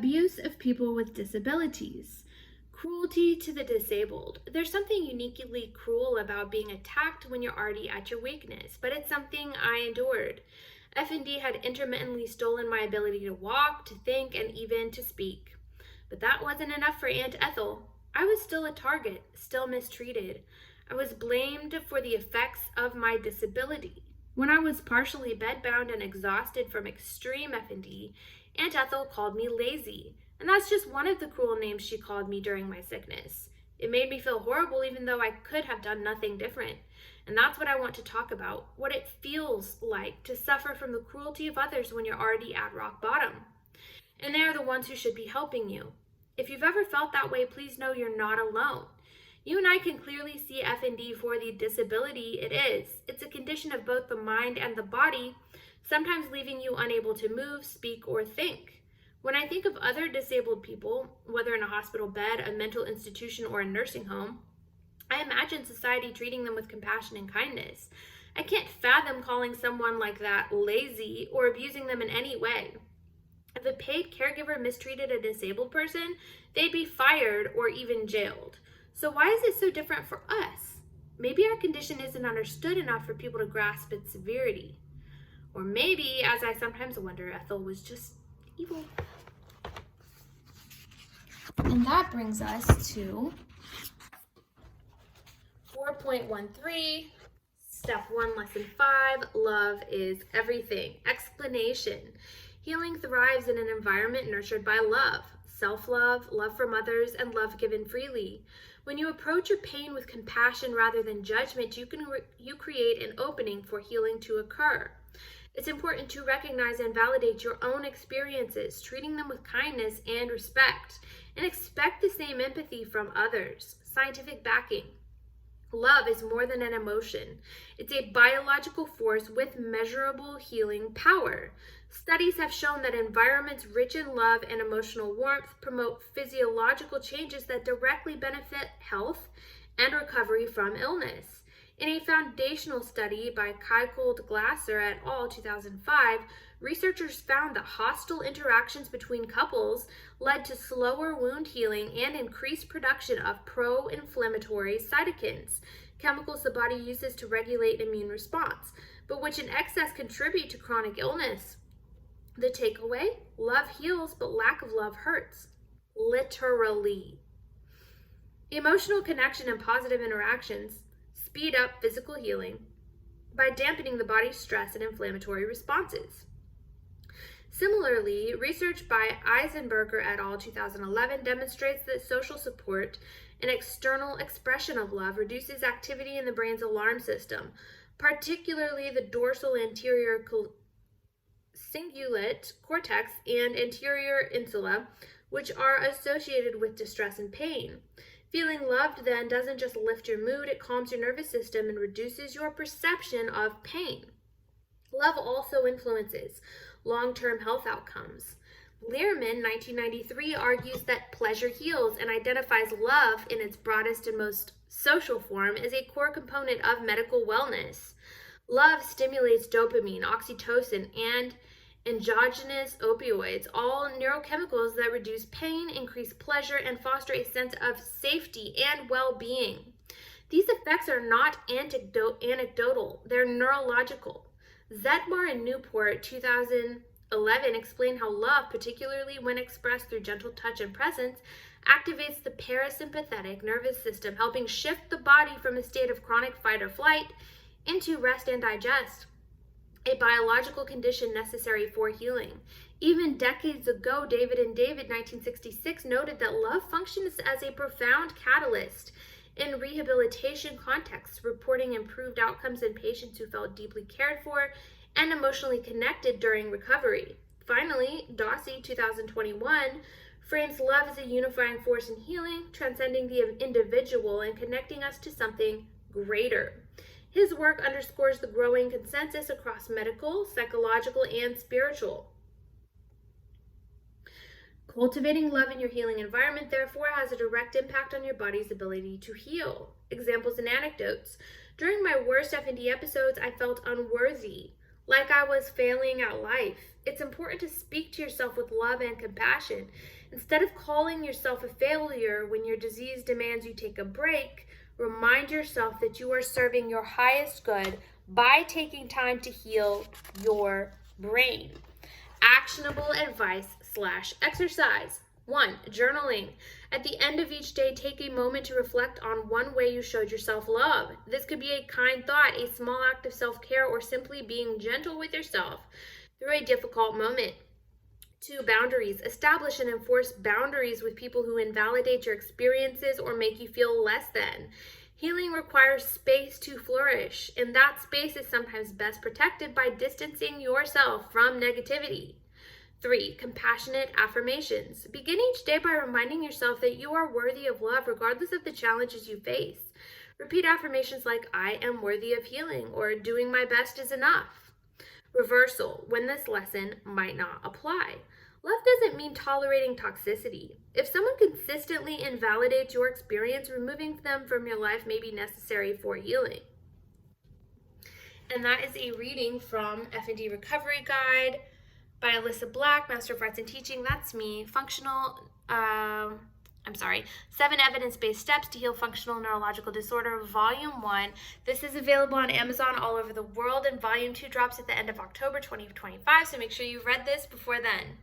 Abuse of people with disabilities. Cruelty to the disabled. There's something uniquely cruel about being attacked when you're already at your weakness, but it's something I endured. FND had intermittently stolen my ability to walk, to think, and even to speak. But that wasn't enough for Aunt Ethel. I was still a target, still mistreated. I was blamed for the effects of my disability. When I was partially bedbound and exhausted from extreme FND, Aunt Ethel called me lazy. And that's just one of the cruel names she called me during my sickness. It made me feel horrible even though I could have done nothing different. And that's what I want to talk about, what it feels like to suffer from the cruelty of others when you're already at rock bottom. And they're the ones who should be helping you. If you've ever felt that way, please know you're not alone. You and I can clearly see FND for the disability it is. It's a condition of both the mind and the body, sometimes leaving you unable to move, speak, or think. When I think of other disabled people, whether in a hospital bed, a mental institution, or a nursing home, I imagine society treating them with compassion and kindness. I can't fathom calling someone like that lazy or abusing them in any way. If a paid caregiver mistreated a disabled person, they'd be fired or even jailed. So why is it so different for us? Maybe our condition isn't understood enough for people to grasp its severity. Or maybe, as I sometimes wonder, Ethel was just evil. And that brings us to 4.13, Step 1, Lesson 5, Love is Everything. Explanation. Healing thrives in an environment nurtured by love, self-love, love from others, and love given freely. When you approach your pain with compassion rather than judgment, you create an opening for healing to occur. It's important to recognize and validate your own experiences, treating them with kindness and respect, and expect the same empathy from others. Scientific backing. Love is more than an emotion. It's a biological force with measurable healing power. Studies have shown that environments rich in love and emotional warmth promote physiological changes that directly benefit health and recovery from illness. In a foundational study by Keikold-Glasser et al. 2005, researchers found that hostile interactions between couples led to slower wound healing and increased production of pro-inflammatory cytokines, chemicals the body uses to regulate immune response, but which in excess contribute to chronic illness. The takeaway? Love heals, but lack of love hurts. Literally. Emotional connection and positive interactions speed up physical healing by dampening the body's stress and inflammatory responses. Similarly, research by Eisenberger et al. 2011 demonstrates that social support and external expression of love reduces activity in the brain's alarm system, particularly the dorsal anterior cingulate cortex and anterior insula, which are associated with distress and pain. Feeling loved then doesn't just lift your mood, it calms your nervous system and reduces your perception of pain. Love also influences long-term health outcomes. Lehrman, 1993, argues that pleasure heals and identifies love in its broadest and most social form as a core component of medical wellness. Love stimulates dopamine, oxytocin, and endogenous opioids, all neurochemicals that reduce pain, increase pleasure, and foster a sense of safety and well-being. These effects are not anecdotal, they're neurological. Zetmar and Newport, 2011, explain how love, particularly when expressed through gentle touch and presence, activates the parasympathetic nervous system, helping shift the body from a state of chronic fight or flight into rest and digest, a biological condition necessary for healing. Even decades ago, David and David, 1966, noted that love functions as a profound catalyst in rehabilitation contexts, reporting improved outcomes in patients who felt deeply cared for and emotionally connected during recovery. Finally, Dossi, 2021, frames love as a unifying force in healing, transcending the individual and connecting us to something greater. His work underscores the growing consensus across medical, psychological, and spiritual. Cultivating love in your healing environment, therefore, has a direct impact on your body's ability to heal. Examples and anecdotes. During my worst FND episodes, I felt unworthy. like I was failing at life. It's important to speak to yourself with love and compassion. Instead of calling yourself a failure when your disease demands you take a break, remind yourself that you are serving your highest good by taking time to heal your brain. Actionable advice/exercise. 1. Journaling. At the end of each day, take a moment to reflect on one way you showed yourself love. This could be a kind thought, a small act of self-care, or simply being gentle with yourself through a difficult moment. 2. Boundaries. Establish and enforce boundaries with people who invalidate your experiences or make you feel less than. Healing requires space to flourish, and that space is sometimes best protected by distancing yourself from negativity. 3. Compassionate affirmations. Begin each day by reminding yourself that you are worthy of love regardless of the challenges you face. Repeat affirmations like, I am worthy of healing, or doing my best is enough. Reversal. When this lesson might not apply. Love doesn't mean tolerating toxicity. If someone consistently invalidates your experience, removing them from your life may be necessary for healing. And that is a reading from FND Recovery Guide by Alyssa Black, Master of Arts in Teaching. That's me. 7 Evidence-Based Steps to Heal Functional Neurological Disorder, Volume 1. This is available on Amazon all over the world, and Volume 2 drops at the end of October 2025, so make sure you've read this before then.